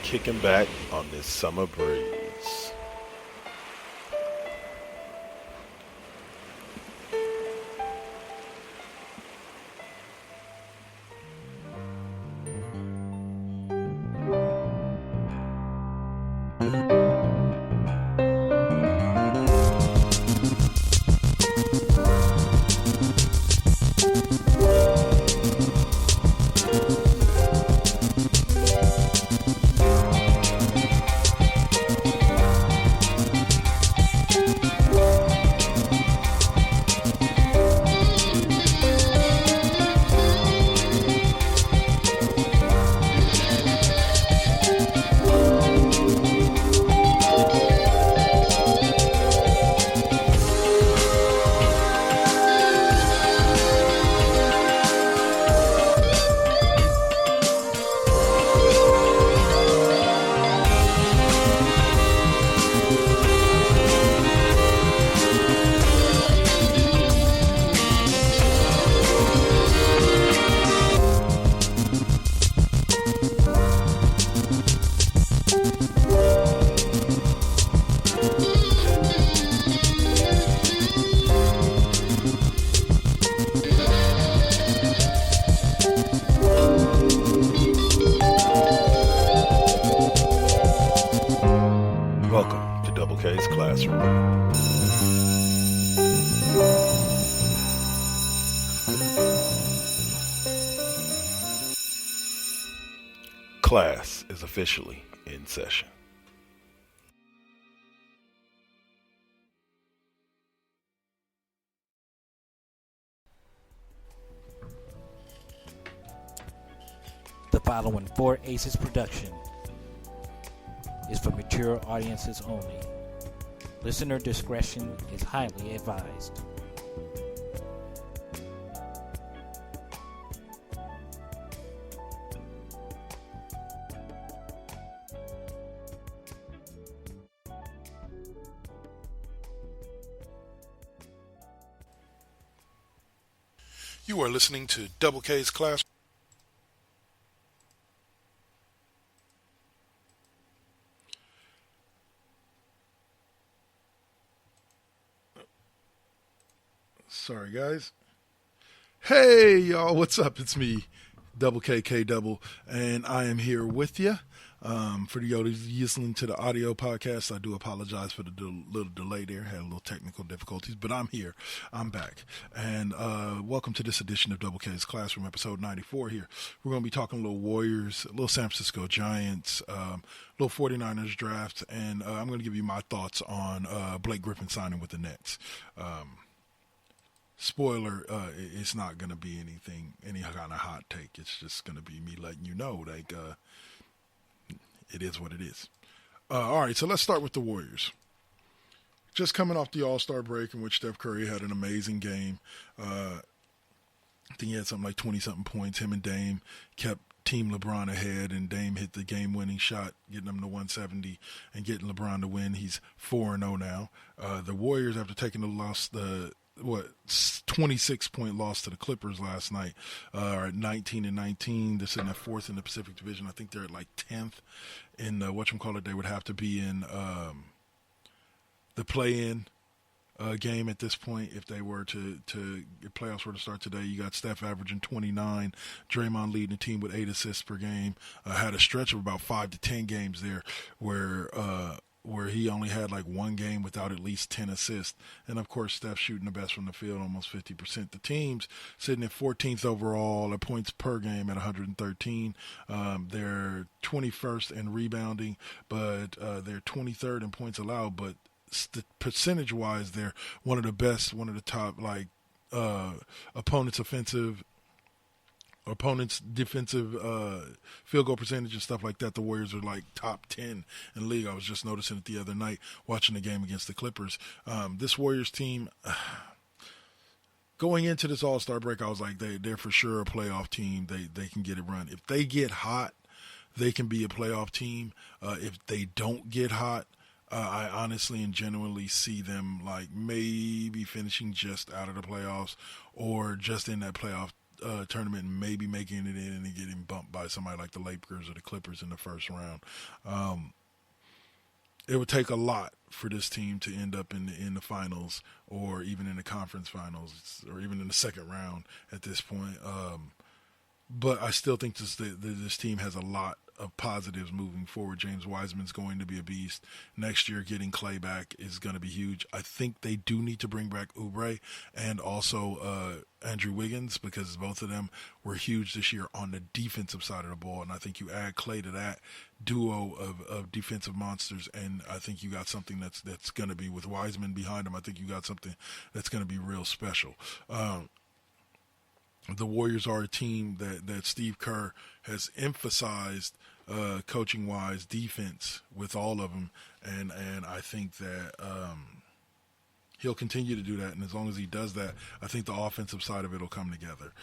Kicking back on this summer breeze. Welcome to Double K's Classroom. Class is officially in session. The following Four Aces production is for mature audiences only. Listener discretion is highly advised. You are listening to Double K's Class. Sorry, guys. Hey, y'all. What's up? It's me, Double KK Double, and I am here with you. For the listening to the audio podcast, I do apologize for the little delay there. Had a little technical difficulties, but I'm here. I'm back. And welcome to this edition of Double K's Classroom, episode 94 here. We're going to be talking a little Warriors, a little San Francisco Giants, a little 49ers draft, and I'm going to give you my thoughts on Blake Griffin signing with the Nets. Spoiler, it's not going to be any kind of hot take. It's just going to be me letting you know, it is what it is. All right, so let's start with the Warriors. Just coming off the All-Star break in which Steph Curry had an amazing game. I think he had something like 20-something points. Him and Dame kept Team LeBron ahead, and Dame hit the game-winning shot, getting them to 170 and getting LeBron to win. He's 4-0 now. The Warriors, after taking the loss, 26-point loss to the Clippers last night, are at 19-19. They're sitting at fourth in the Pacific Division. I think they're at like 10th in whatchamacallit. They would have to be in the play-in game at this point if they were to if playoffs were to start today. You got Steph averaging 29, Draymond leading the team with 8 assists per game. Had a stretch of about 5 to 10 games there where he only had like one game without at least 10 assists. And, of course, Steph shooting the best from the field, almost 50%. The team's sitting at 14th overall at points per game at 113. They're 21st in rebounding, but they're 23rd in points allowed. But percentage-wise, they're one of the best, one of the top, opponents' defensive field goal percentage and stuff like that. The Warriors are like top 10 in the league. I was just noticing it the other night watching the game against the Clippers. This Warriors team, going into this All-Star break, I was like, they're for sure a playoff team. They can get it run. If they get hot, they can be a playoff team. If they don't get hot, I honestly and genuinely see them like maybe finishing just out of the playoffs or just in that playoff tournament and maybe making it in and getting bumped by somebody like the Lakers or the Clippers in the first round. It would take a lot for this team to end up in the finals or even in the conference finals or even in the second round at this point. But I still think this team has a lot of positives moving forward. James Wiseman's going to be a beast. Next year, getting Clay back is going to be huge. I think they do need to bring back Oubre and also Andrew Wiggins, because both of them were huge this year on the defensive side of the ball. And I think you add Clay to that duo of defensive monsters, and I think you got something that's going to be, with Wiseman behind him, I think you got something that's going to be real special. The Warriors are a team that Steve Kerr has emphasized coaching-wise defense with all of them, and I think that he'll continue to do that, and as long as he does that, I think the offensive side of it will come together.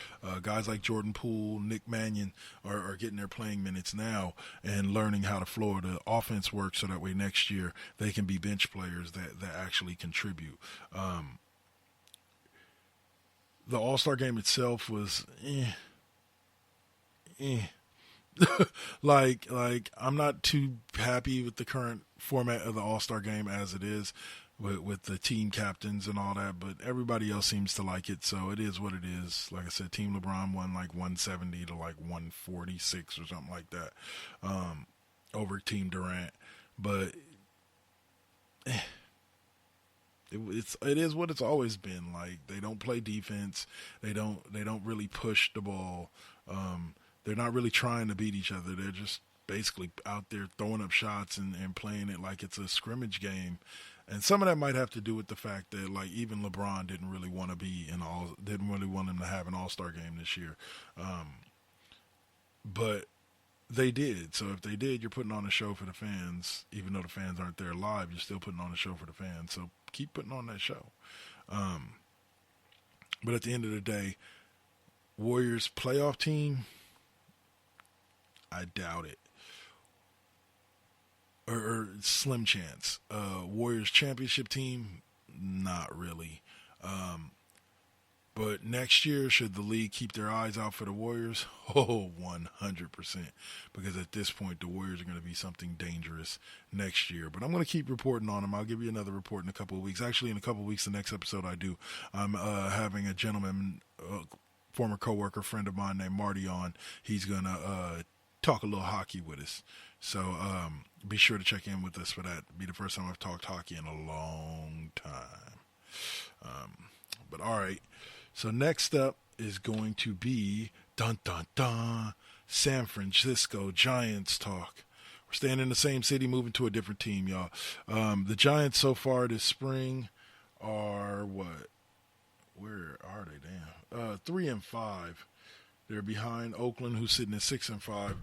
Guys like Jordan Poole, Nick Mannion are getting their playing minutes now and learning how the floor of the offense works so that way next year they can be bench players that actually contribute. The All-Star game itself was like I'm not too happy with the current format of the All-Star game as it is with the team captains and all that, but everybody else seems to like it, so it is what it is. Like I said, Team LeBron won like 170 to like 146 or something like that over Team Durant, but it is what it's always been. Like, they don't play defense. They don't really push the ball. They're not really trying to beat each other. They're just basically out there throwing up shots and playing it like it's a scrimmage game. And some of that might have to do with the fact that, like, even LeBron didn't really want him to have an All-Star game this year. But they did. So if they did, you're putting on a show for the fans. Even though the fans aren't there live, you're still putting on a show for the fans. So keep putting on that show. But at the end of the day, Warriors playoff team, I doubt it. Or slim chance. Warriors championship team, not really. But next year, should the league keep their eyes out for the Warriors? Oh, 100%. Because at this point, the Warriors are going to be something dangerous next year. But I'm going to keep reporting on them. I'll give you another report in a couple of weeks. Actually, in a couple of weeks, the next episode I do, I'm having a gentleman, former coworker, friend of mine named Marty on. He's going to talk a little hockey with us. So be sure to check in with us for that. It'll be the first time I've talked hockey in a long time. But all right. So next up is going to be dun dun dun San Francisco Giants talk. We're staying in the same city, moving to a different team, y'all. The Giants so far this spring are what? Where are they? Damn, 3-5. They're behind Oakland, who's sitting at 6-5.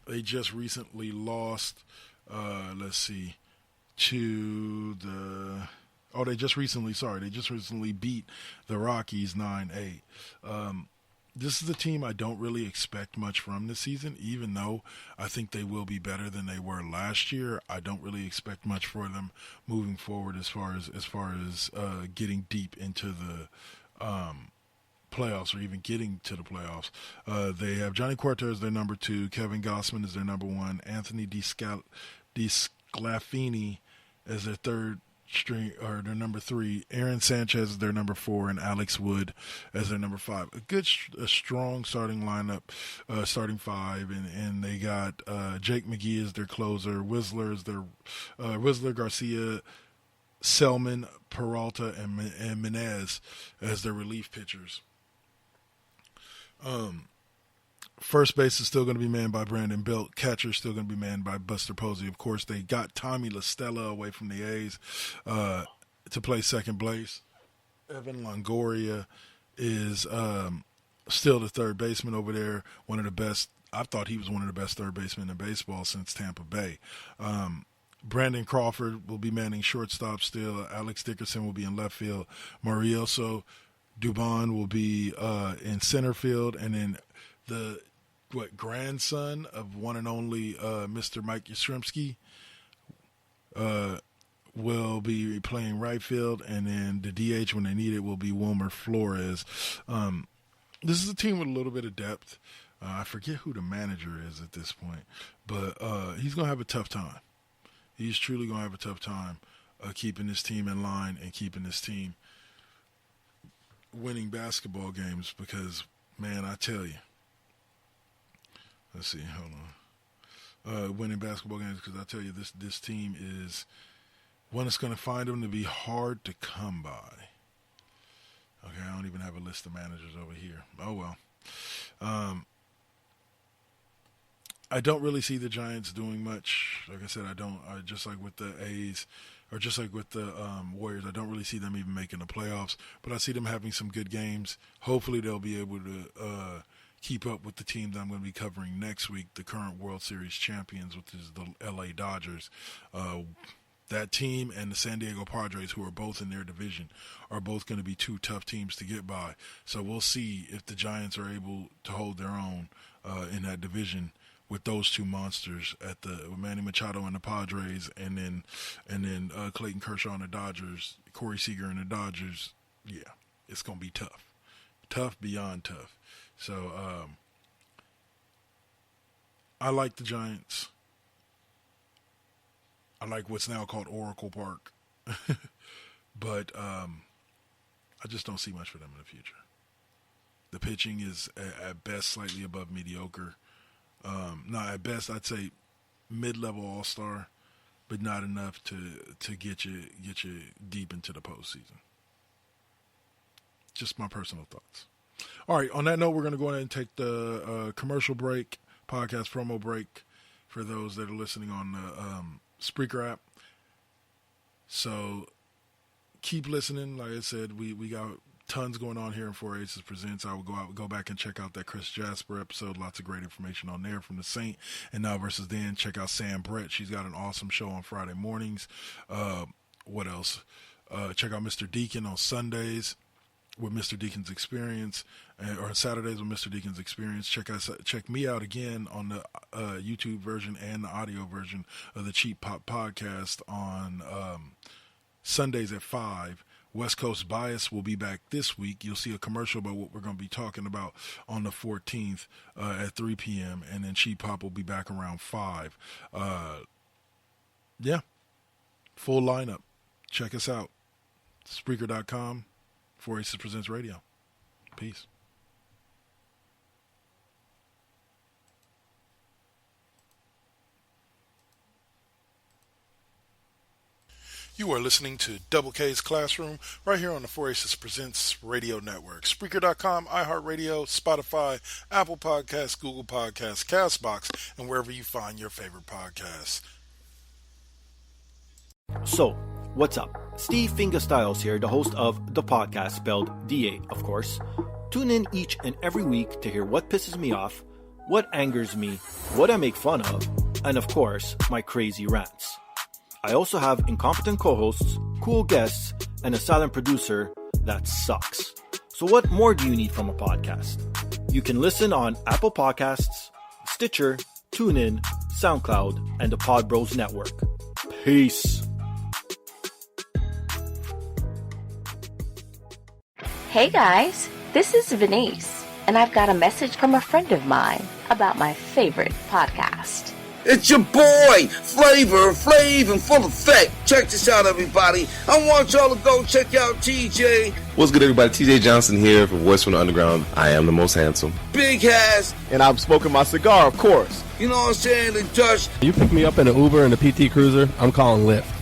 They just recently lost. To the. Oh, they just recently beat the Rockies 9-8. This is a team I don't really expect much from this season, even though I think they will be better than they were last year. I don't really expect much for them moving forward as far as getting deep into the playoffs or even getting to the playoffs. They have Johnny Cueto as their number 2, Kevin Gossman is their number 1, Anthony DeSclafani as their third string, or their number 3, Aaron Sanchez is their number 4, and Alex Wood as their number 5. A strong starting lineup, starting 5, and they got Jake McGee as their closer, Whistler Garcia, Selman, Peralta, and Menez as their relief pitchers. First base is still going to be manned by Brandon Belt. Catcher is still going to be manned by Buster Posey. Of course, they got Tommy La Stella away from the A's to play second base. Evan Longoria is still the third baseman over there. One of the best. I thought he was one of the best third basemen in baseball since Tampa Bay. Brandon Crawford will be manning shortstop still. Alex Dickerson will be in left field. Marielso Dubon will be in center field, and then the grandson of one and only Mr. Mike Yastrzemski will be playing right field, and then the DH when they need it will be Wilmer Flores. this is a team with a little bit of depth. I forget who the manager is at this point, but he's going to have a tough time. He's truly going to have a tough time keeping this team in line and keeping this team winning basketball games because, man, I tell you. Let's see, hold on. Winning basketball games because I tell you, this team is one that's going to find them to be hard to come by. Okay, I don't even have a list of managers over here. Oh, well. I don't really see the Giants doing much. Like I said, I don't. Just like with the A's, or just like with the Warriors, I don't really see them even making the playoffs. But I see them having some good games. Hopefully, they'll be able to keep up with the team that I'm going to be covering next week, the current World Series champions, which is the L.A. Dodgers. That team and the San Diego Padres, who are both in their division, are both going to be two tough teams to get by. So we'll see if the Giants are able to hold their own in that division with those two monsters at the Manny Machado and the Padres, and then Clayton Kershaw and the Dodgers, Corey Seager and the Dodgers. Yeah, it's going to be tough beyond tough. So I like the Giants. I like what's now called Oracle Park, but I just don't see much for them in the future. The pitching is at best slightly above mediocre. No, at best I'd say mid-level all-star, but not enough to get you deep into the postseason. Just my personal thoughts. All right, on that note, we're going to go ahead and take the commercial break, podcast promo break, for those that are listening on the Spreaker app. So keep listening. Like I said, we got tons going on here in 4 Aces Presents. I will go back and check out that Chris Jasper episode. Lots of great information on there from the Saint and Now versus Then. Check out Sam Brett. She's got an awesome show on Friday mornings. What else? Check out Mr. Deacon on Sundays with Mr. Deacon's Experience, or Saturdays with Mr. Deacon's Experience. Check me out again on the YouTube version and the audio version of the Cheap Pop Podcast on Sundays at 5. West Coast Bias will be back this week. You'll see a commercial about what we're going to be talking about on the 14th at 3 p.m. And then Cheap Pop will be back around 5. Yeah, full lineup. Check us out. Spreaker.com, 4 Aces Presents Radio. Peace. You are listening to Double K's Classroom right here on the 4 Aces Presents Radio Network. Spreaker.com, iHeartRadio, Spotify, Apple Podcasts, Google Podcasts, CastBox, and wherever you find your favorite podcasts. So, what's up? Steve Fingerstyles here, the host of the podcast, spelled DA, of course. Tune in each and every week to hear what pisses me off, what angers me, what I make fun of, and of course, my crazy rants. I also have incompetent co-hosts, cool guests, and a silent producer that sucks. So what more do you need from a podcast? You can listen on Apple Podcasts, Stitcher, TuneIn, SoundCloud, and the Pod Bros Network. Peace. Hey guys, this is Venice, and I've got a message from a friend of mine about my favorite podcast. It's your boy, Flavor Flav in full effect. Check this out, everybody. I want y'all to go check out TJ. What's good, everybody? TJ Johnson here for Voice from the Underground. I am the most handsome. Big Hass. And I'm smoking my cigar, of course. You know what I'm saying? The Dutch. You pick me up in an Uber and a PT Cruiser, I'm calling Lyft.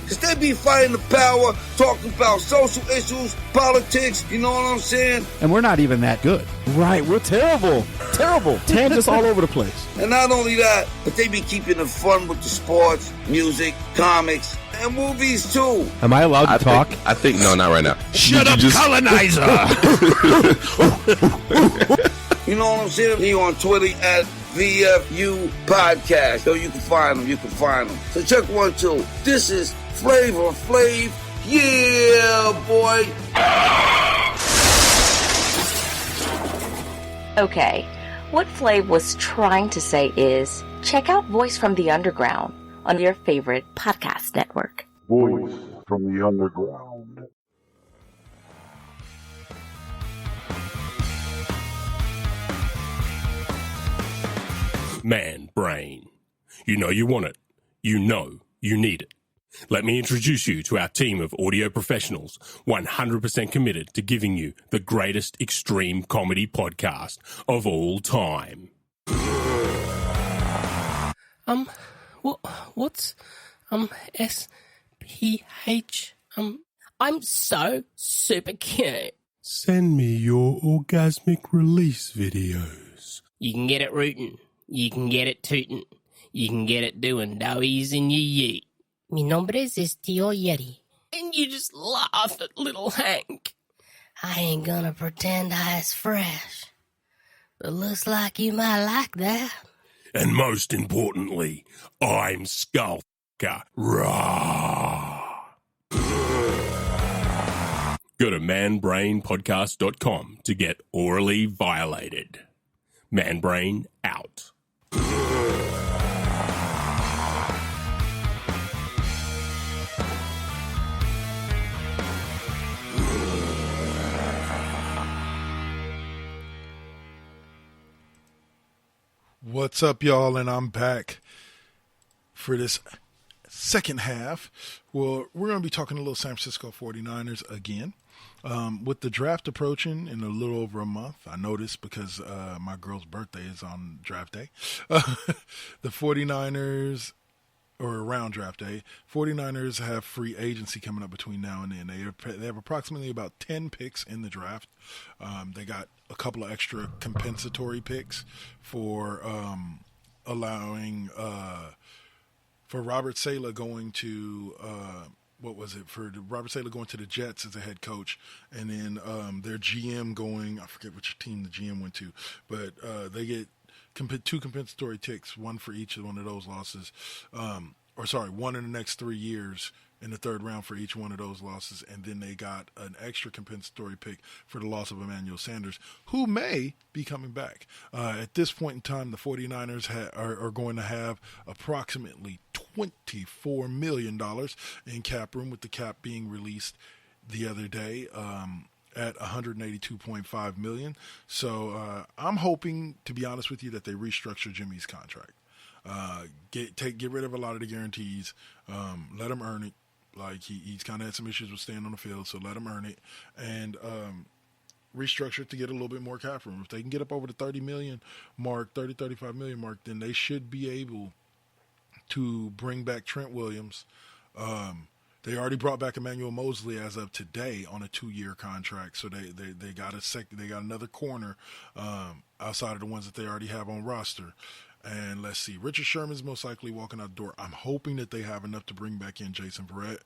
Cause they be fighting the power, talking about social issues, politics, you know what I'm saying? And we're not even that good. Right, we're terrible. Terrible. Tangents all over the place. And not only that, but they be keeping it fun with the sports, music, comics, and movies too. Am I allowed to talk? I think, no, not right now. Shut up, colonizer! You know what I'm saying? He on Twitter at VFU Podcast. So you can find them. So check 1, 2. This is Flavor Flav. Yeah, boy. Okay, what Flav was trying to say is, check out Voice from the Underground on your favorite podcast network. Voice from the Underground. Man Brain. You know you want it. You know you need it. Let me introduce you to our team of audio professionals, 100% committed to giving you the greatest extreme comedy podcast of all time. What's SPH? I'm so super cute. Send me your orgasmic release videos. You can get it rootin'. You can get it tootin'. You can get it doing doughies in your yeet. Mi nombre es Tío Yeti. And you just laugh at little Hank. I ain't gonna pretend I is fresh. But looks like you might like that. And most importantly, I'm Skullfucker. Rah! Go to manbrainpodcast.com to get orally violated. Manbrain out. What's up, y'all? And I'm back for this second half. Well, we're going to be talking a little San Francisco 49ers again. With the draft approaching in a little over a month, I noticed because my girl's birthday is on draft day. The 49ers, or around draft day, 49ers have free agency coming up between now and then. They have approximately about 10 picks in the draft. They got a couple of extra compensatory picks for allowing for Robert Saleh going to Robert Saleh going to the Jets as a head coach, and then their GM going, I forget which team the GM went to, but they get two compensatory ticks, one for each of one of those losses, one in the next 3 years in the third round for each one of those losses, and then they got an extra compensatory pick for the loss of Emmanuel Sanders, who may be coming back. At this point in time, the 49ers are going to have approximately $24 million in cap room, with the cap being released the other day at $182.5 million. So I'm hoping, to be honest with you, that they restructure Jimmy's contract. Get rid of a lot of the guarantees. Let him earn it. Like he's kind of had some issues with staying on the field, so let him earn it, and restructure it to get a little bit more cap room. If they can get up over the 35 million mark, then they should be able to bring back Trent Williams. They already brought back Emmanuel Mosley as of today on a 2-year contract, so they got they got another corner outside of the ones that they already have on roster. And let's see, Richard Sherman's most likely walking out the door. I'm hoping that they have enough to bring back in Jason Verrett.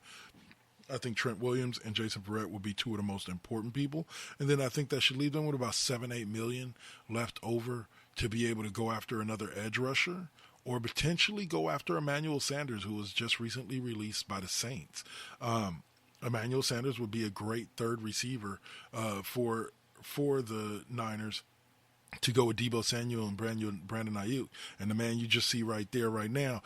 I think Trent Williams and Jason Verrett will be two of the most important people. And then I think that should leave them with about $7-8 million left over to be able to go after another edge rusher, or potentially go after Emmanuel Sanders, who was just recently released by the Saints. Emmanuel Sanders would be a great third receiver for the Niners, to go with Deebo Samuel and Brandon Ayuk. And the man you just see right there, right now,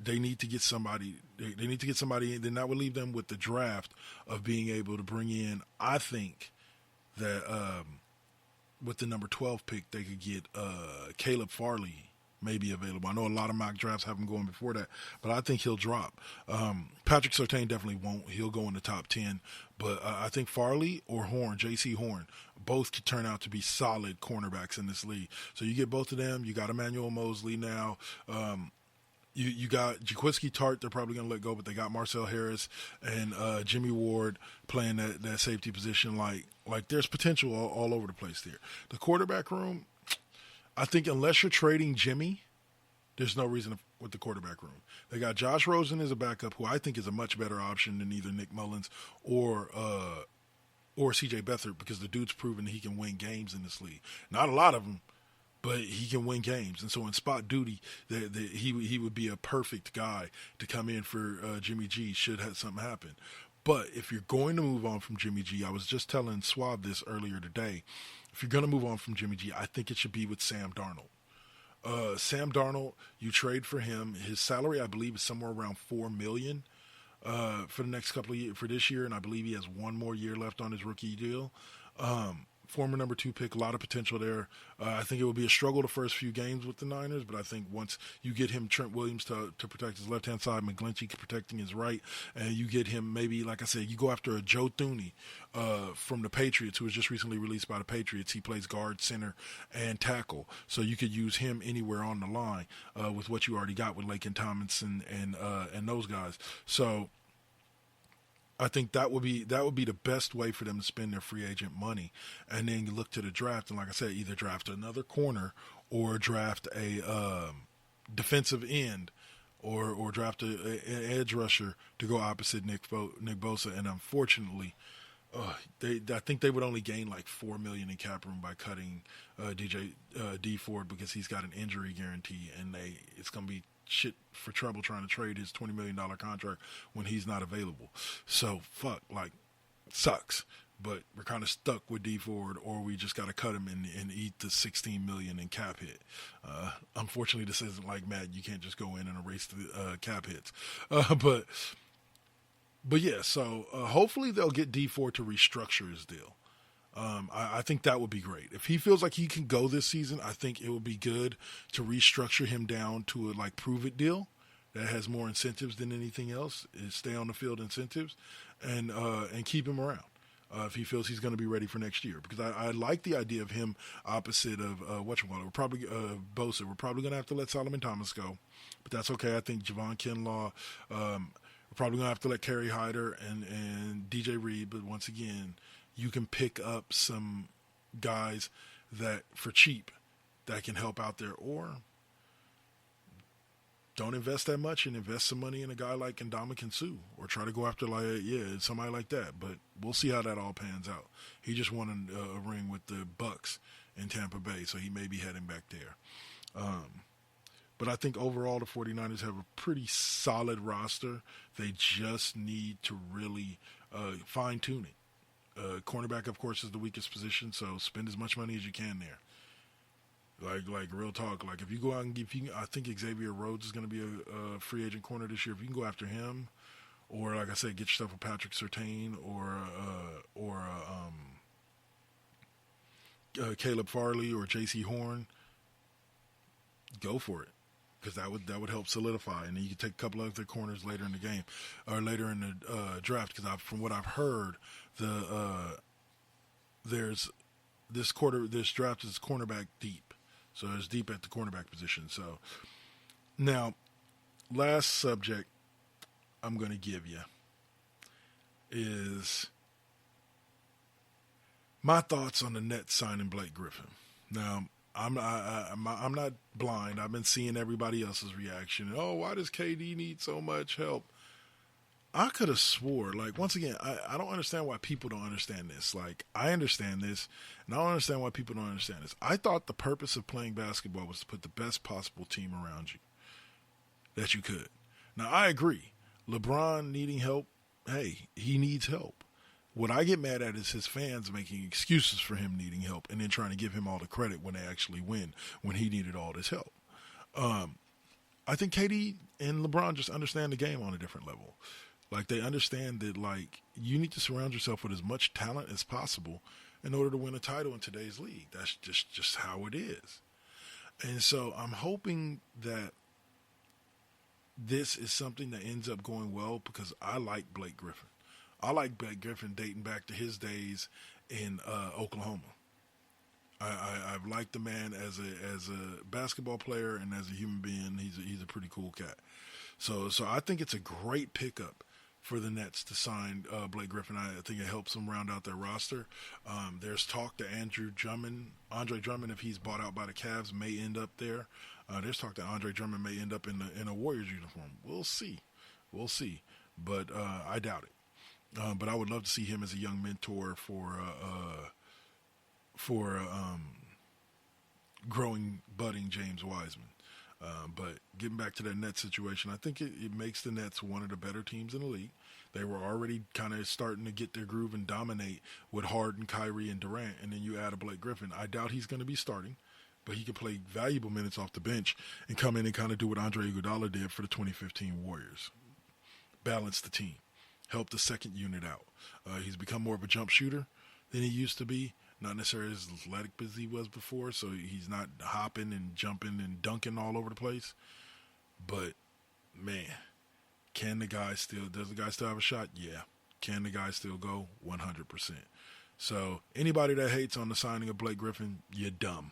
they need to get somebody. They need to get somebody in. Then that would leave them with the draft of being able to bring in, I think that with the number 12 pick, they could get Caleb Farley may be available. I know a lot of mock drafts have him going before that, but I think he'll drop. Patrick Surtain definitely won't. He'll go in the top 10. But I think Farley or Horn, J.C. Horn, both could turn out to be solid cornerbacks in this league. So you get both of them. You got Emmanuel Mosley now. You got Jaquiski Tart, they're probably going to let go, but they got Marcel Harris and Jimmy Ward playing that safety position. Like there's potential all over the place there. The quarterback room, I think unless you're trading Jimmy, there's no reason with the quarterback room. They got Josh Rosen as a backup, who I think is a much better option than either Nick Mullins or C.J. Beathard, because the dude's proven that he can win games in this league. Not a lot of them, but he can win games. And so in spot duty, he would be a perfect guy to come in for Jimmy G should something happen. But if you're going to move on from Jimmy G, I was just telling Swab this earlier today, if you're going to move on from Jimmy G, I think it should be with Sam Darnold. Sam Darnold, you trade for him. His salary, I believe, is somewhere around $4 million for the next couple of years, for this year, and I believe he has one more year left on his rookie deal. former number 2 pick, a lot of potential there. I think it will be a struggle the first few games with the Niners, but I think once you get him Trent Williams to protect his left-hand side, McGlinchey protecting his right, and you get him maybe, like I said, you go after a Joe Thuney from the Patriots, who was just recently released by the Patriots. He plays guard, center, and tackle, so you could use him anywhere on the line with what you already got with Laken Tomlinson and those guys. So I think that would be the best way for them to spend their free agent money, and then you look to the draft, and like I said, either draft another corner or draft a defensive end, or draft an edge rusher to go opposite Nick Bosa. And unfortunately, I think they would only gain like $4 million in cap room by cutting D Ford, because he's got an injury guarantee, and it's going to be shit for trouble trying to trade his $20 million contract when he's not available. So sucks. But we're kind of stuck with D Ford, or we just got to cut him and eat the $16 million in cap hit. Unfortunately, this isn't like Madden. You can't just go in and erase the cap hits. But yeah, so hopefully they'll get D Ford to restructure his deal. I think that would be great. If he feels like he can go this season, I think it would be good to restructure him down to a prove-it deal that has more incentives than anything else, is stay on the field incentives, and keep him around if he feels he's going to be ready for next year. Because I like the idea of him opposite of Bosa. We're probably going to have to let Solomon Thomas go, but that's okay. I think Javon Kinlaw. We're probably going to have to let Kerry Hyder and DJ Reed, but once again, you can pick up some guys that for cheap that can help out there, or don't invest that much and invest some money in a guy like Ndamukong Suh, or try to go after somebody like that. But we'll see how that all pans out. He just won a ring with the Bucks in Tampa Bay, so he may be heading back there. But I think overall the 49ers have a pretty solid roster. They just need to really fine-tune it. Cornerback, of course, is the weakest position, so spend as much money as you can there. Like real talk. Like if you go out and I think Xavier Rhodes is going to be a free agent corner this year. If you can go after him, or like I said, get yourself a Patrick Surtain or Caleb Farley or J.C. Horn, go for it, because that would help solidify, and then you can take a couple of other corners later in the game or later in the draft. Because from what I've heard, this draft is cornerback deep, so it's deep at the cornerback position. So now, last subject I'm going to give you is my thoughts on the Nets signing Blake Griffin. Now, I'm not blind. I've been seeing everybody else's reaction. Oh, why does KD need so much help? I could have swore, once again, I don't understand why people don't understand this. I understand this, and I don't understand why people don't understand this. I thought the purpose of playing basketball was to put the best possible team around you that you could. Now, I agree. LeBron needing help, hey, he needs help. What I get mad at is his fans making excuses for him needing help and then trying to give him all the credit when they actually win, when he needed all this help. I think KD and LeBron just understand the game on a different level. They understand that, you need to surround yourself with as much talent as possible in order to win a title in today's league. That's just how it is. And so I'm hoping that this is something that ends up going well, because I like Blake Griffin. I like Blake Griffin dating back to his days in Oklahoma. I've liked the man as a basketball player and as a human being. He's a pretty cool cat. So I think it's a great pickup for the Nets to sign Blake Griffin. I think it helps them round out their roster. There's talk that Andre Drummond, if he's bought out by the Cavs, may end up there. There's talk that Andre Drummond may end up in a Warriors uniform. We'll see. But I doubt it. But I would love to see him as a young mentor for growing, budding James Wiseman. But getting back to that Nets situation, I think it makes the Nets one of the better teams in the league. They were already kind of starting to get their groove and dominate with Harden, Kyrie, and Durant, and then you add a Blake Griffin. I doubt he's going to be starting, but he can play valuable minutes off the bench and come in and kind of do what Andre Iguodala did for the 2015 Warriors. Balance the team. Help the second unit out. He's become more of a jump shooter than he used to be, not necessarily as athletic as he was before, so he's not hopping and jumping and dunking all over the place. But, man, does the guy still have a shot? Yeah. Can the guy still go? 100%. So, anybody that hates on the signing of Blake Griffin, you're dumb.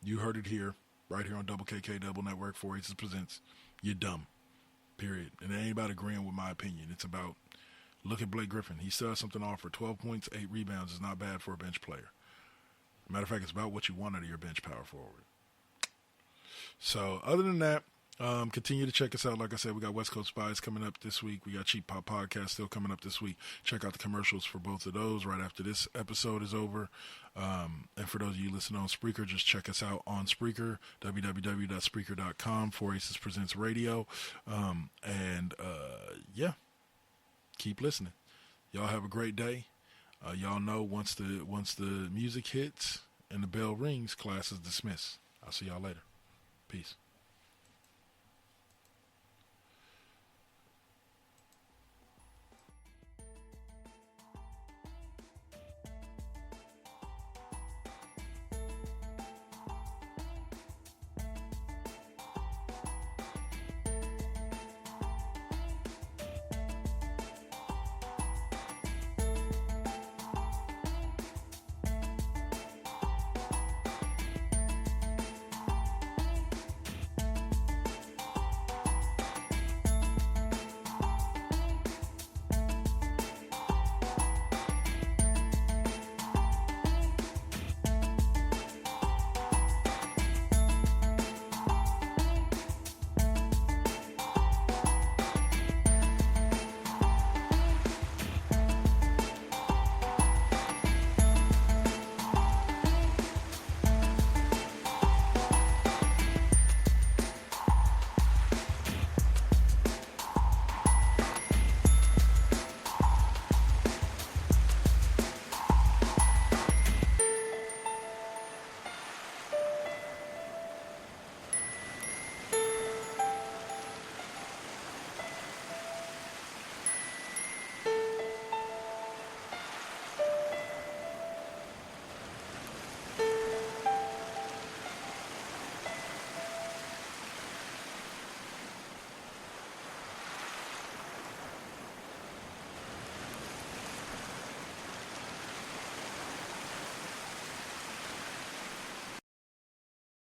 You heard it here, right here on Double KK Double Network, 4 Aces Presents. You're dumb. Period. And there ain't about agreeing with my opinion. It's about, look at Blake Griffin. He still has something to offer. 12 points, 8 rebounds is not bad for a bench player. Matter of fact, it's about what you want out of your bench power forward. So, other than that, continue to check us out. Like I said, we got West Coast Spies coming up this week. We got Cheap Pop Podcast still coming up this week. Check out the commercials for both of those right after this episode is over. And for those of you listening on Spreaker, just check us out on Spreaker, www.spreaker.com, 4 Aces Presents Radio. Yeah, keep listening. Y'all have a great day. Y'all know once the music hits and the bell rings, class is dismissed. I'll see y'all later. Peace.